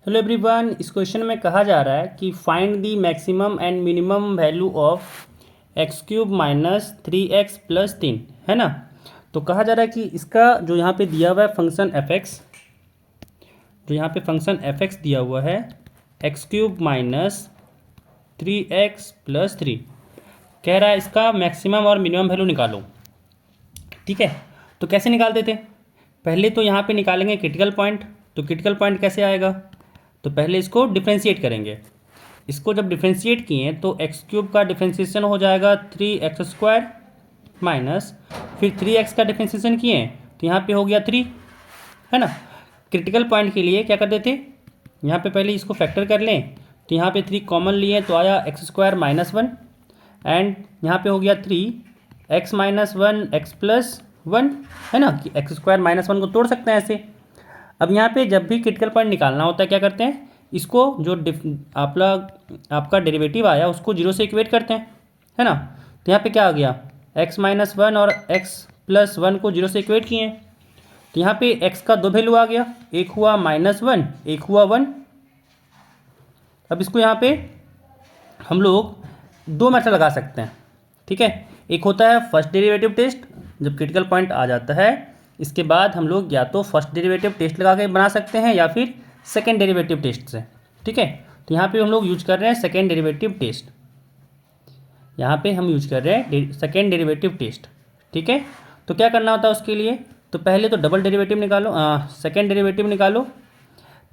Hello everyone, इस question में कहा जा रहा है कि find the maximum and minimum value of x cube minus 3x plus 3 है ना। तो कहा जा रहा है कि इसका जो यहाँ पे दिया हुआ है फंक्शन एफ एक्स, जो यहाँ पे फंक्शन एफ एक्स दिया हुआ है x cube minus 3x plus 3, कह रहा है इसका मैक्सिमम और मिनिमम वैल्यू निकालो। ठीक है, तो कैसे निकालते थे? पहले तो यहाँ पे निकालेंगे क्रिटिकल पॉइंट। तो क्रिटिकल पॉइंट कैसे आएगा? तो पहले इसको डिफ्रेंशिएट करेंगे। इसको जब डिफ्रेंशिएट किए तो एक्स क्यूब का डिफ्रेंशिएशन हो जाएगा 3x² माइनस फिर 3x का डिफ्रेंशिएशन किए तो यहाँ पे हो गया 3, है ना। क्रिटिकल पॉइंट के लिए क्या करते थे, यहाँ पे पहले इसको फैक्टर कर लें तो यहाँ पे 3 कॉमन लिए तो आया x² माइनस 1 एंड यहाँ पे हो गया 3x माइनस 1 x प्लस 1, है ना, कि x² माइनस 1 को तोड़ सकते हैं ऐसे। अब यहाँ पे जब भी क्रिटिकल पॉइंट निकालना होता है क्या करते हैं, इसको जो आपका डेरिवेटिव आया उसको 0 से इक्वेट करते हैं, है ना। तो यहाँ पे क्या आ गया, x माइनस 1 और x प्लस 1 को 0 से इक्वेट किए हैं तो यहाँ पे x का 2 वैल्यू आ गया, एक हुआ -1 एक हुआ 1। अब इसको यहाँ पे हम लोग 2 मेथड लगा सकते हैं। ठीक है, एक होता है फर्स्ट डेरिवेटिव टेस्ट, जब क्रिटिकल पॉइंट आ जाता है इसके बाद हम लोग या तो फर्स्ट डेरिवेटिव टेस्ट लगा के बना सकते हैं या फिर सेकेंड डेरिवेटिव टेस्ट से। ठीक है, तो यहाँ पे हम लोग यूज कर रहे हैं सेकेंड डेरिवेटिव टेस्ट, यहाँ पे हम यूज कर रहे हैं सेकेंड डेरिवेटिव टेस्ट। ठीक है, तो क्या करना होता है उसके लिए, तो पहले तो डबल डेरिवेटिव निकालो, सेकेंड डेरिवेटिव निकालो।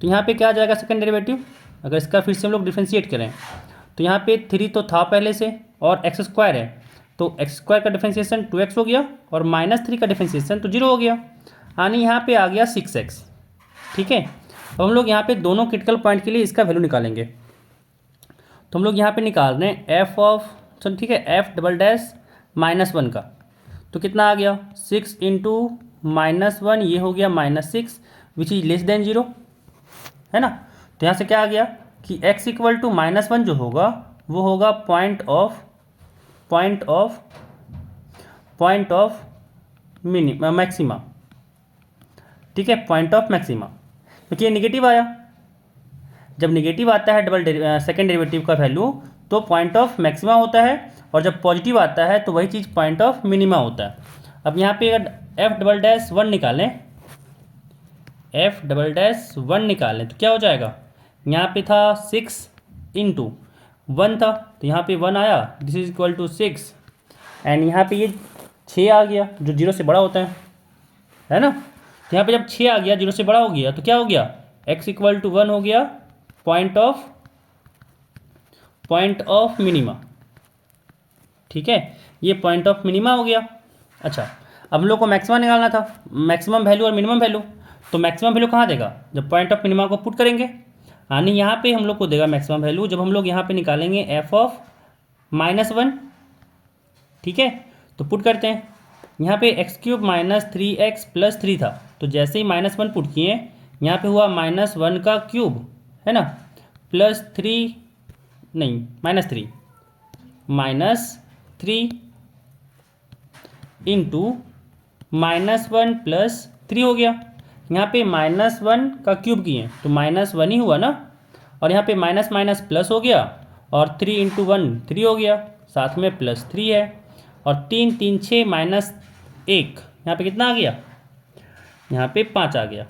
तो यहाँ पे क्या आ जाएगा सेकेंड डेरिवेटिव, अगर इसका फिर से हम लोग डिफ्रेंशिएट करें तो यहाँ पे 3 तो था पहले से और x² है तो x² का डिफ्रेंशिएशन 2x हो गया और -3 का डिफ्रेंशिएशन तो 0 हो गया, यानी यहाँ पे आ गया 6x। ठीक है, अब हम लोग यहाँ पे दोनों क्रिटिकल पॉइंट के लिए इसका वैल्यू निकालेंगे। तो हम लोग यहाँ पे निकाल रहे हैं एफ ऑफ, चलो ठीक है, f डबल डैश -1 का, तो कितना आ गया 6 इंटू -1, ये हो गया -6 विच इज लेस देन 0, है ना। तो यहाँ से क्या आ गया कि x इक्वल टू -1 जो होगा वो होगा पॉइंट ऑफ मैक्सिमा। ठीक है, पॉइंट ऑफ मैक्सिमा, क्योंकि ये निगेटिव आया। जब निगेटिव आता है सेकेंड डेरिवेटिव का वैल्यू तो पॉइंट ऑफ मैक्सिमा होता है, और जब पॉजिटिव आता है तो वही चीज़ पॉइंट ऑफ मिनिमा होता है। अब यहाँ पे अगर f डबल डैश 1 निकालें तो क्या हो जाएगा, यहाँ पे था 6 इंटू 1 था तो यहाँ पे 1 आया, this is equal to 6 and यहाँ पे ये 6 आ गया जो 0 से बड़ा होता है ना। तो यहाँ पे जब 6 आ गया 0 से बड़ा हो गया तो क्या हो गया, x इक्वल टू 1 हो गया पॉइंट ऑफ मिनिमा। ठीक है, ये पॉइंट ऑफ मिनिमा हो गया। अच्छा, अब हम लोग को मैक्सिमम निकालना था, मैक्सिमम वैल्यू और मिनिमम वैल्यू। तो मैक्सिमम वैल्यू कहाँ देगा, जब पॉइंट ऑफ मिनिमा को पुट करेंगे, यानी यहाँ पे हम लोग को देगा मैक्सिमम वैल्यू जब हम लोग यहाँ पे निकालेंगे एफ ऑफ -1। ठीक है, तो पुट करते हैं, यहाँ पे x cube minus 3x plus 3 था तो जैसे ही -1 पुट किए यहाँ पे हुआ -1 का क्यूब, है ना, प्लस 3 नहीं -3 इंटू -1 प्लस 3 हो गया। यहाँ पे -1 का क्यूब किए तो -1 ही हुआ ना, और यहाँ पे माइनस माइनस प्लस हो गया और 3 इंटू 1 3 हो गया, साथ में प्लस 3 है और 3 3 6 -1, यहाँ पे कितना आ गया, यहाँ पे 5 आ गया।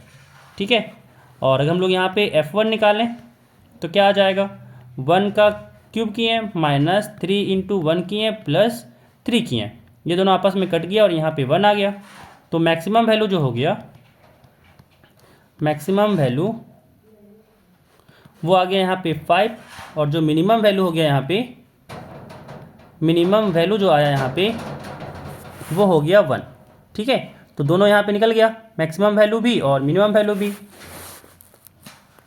ठीक है, और अगर हम लोग यहाँ पे f1 निकालें तो क्या आ जाएगा, 1 का क्यूब किए -3 इंटू 1 किए प्लस 3 किए, ये दोनों आपस में कट गया और यहाँ पे 1 आ गया। तो मैक्सिमम वैल्यू जो हो गया, मैक्सिमम वैल्यू वो आ गया यहाँ पे 5, और जो मिनिमम वैल्यू हो गया यहाँ पे, मिनिमम वैल्यू जो आया यहाँ पे वो हो गया 1। ठीक है, तो दोनों यहाँ पे निकल गया, मैक्सिमम वैल्यू भी और मिनिमम वैल्यू भी।